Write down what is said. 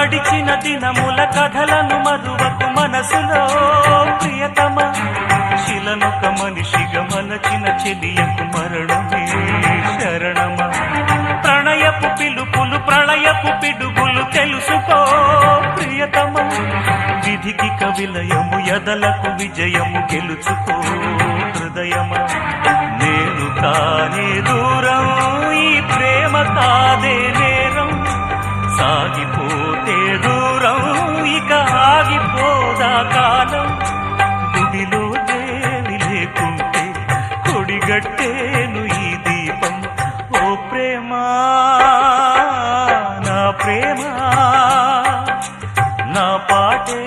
గడిచిన దినముల కథలను మరువకు మనసులో ప్రియతమ శిలనొక మనిషిగా మలచిన చెలియకు మరణమే శరణమా ప్రణయపు పిలుపులు ప్రళయపు పిడుగులు తెలుసుకో ప్రియతమ విధికి కవిలయము ఎదలకు విజయము గెలుచుకో హృదయమా నేను కానే దూరం ఈ ప్రేమ కాదే నేరం సాగిపోతే దూరం ఇక ఆగిపోదా కాలం గుడిలో దేవి లేకుంటే కొడిగట్టేను ఈ దీపం ఓ ప్రేమా నా ప్రేమ నా పాటే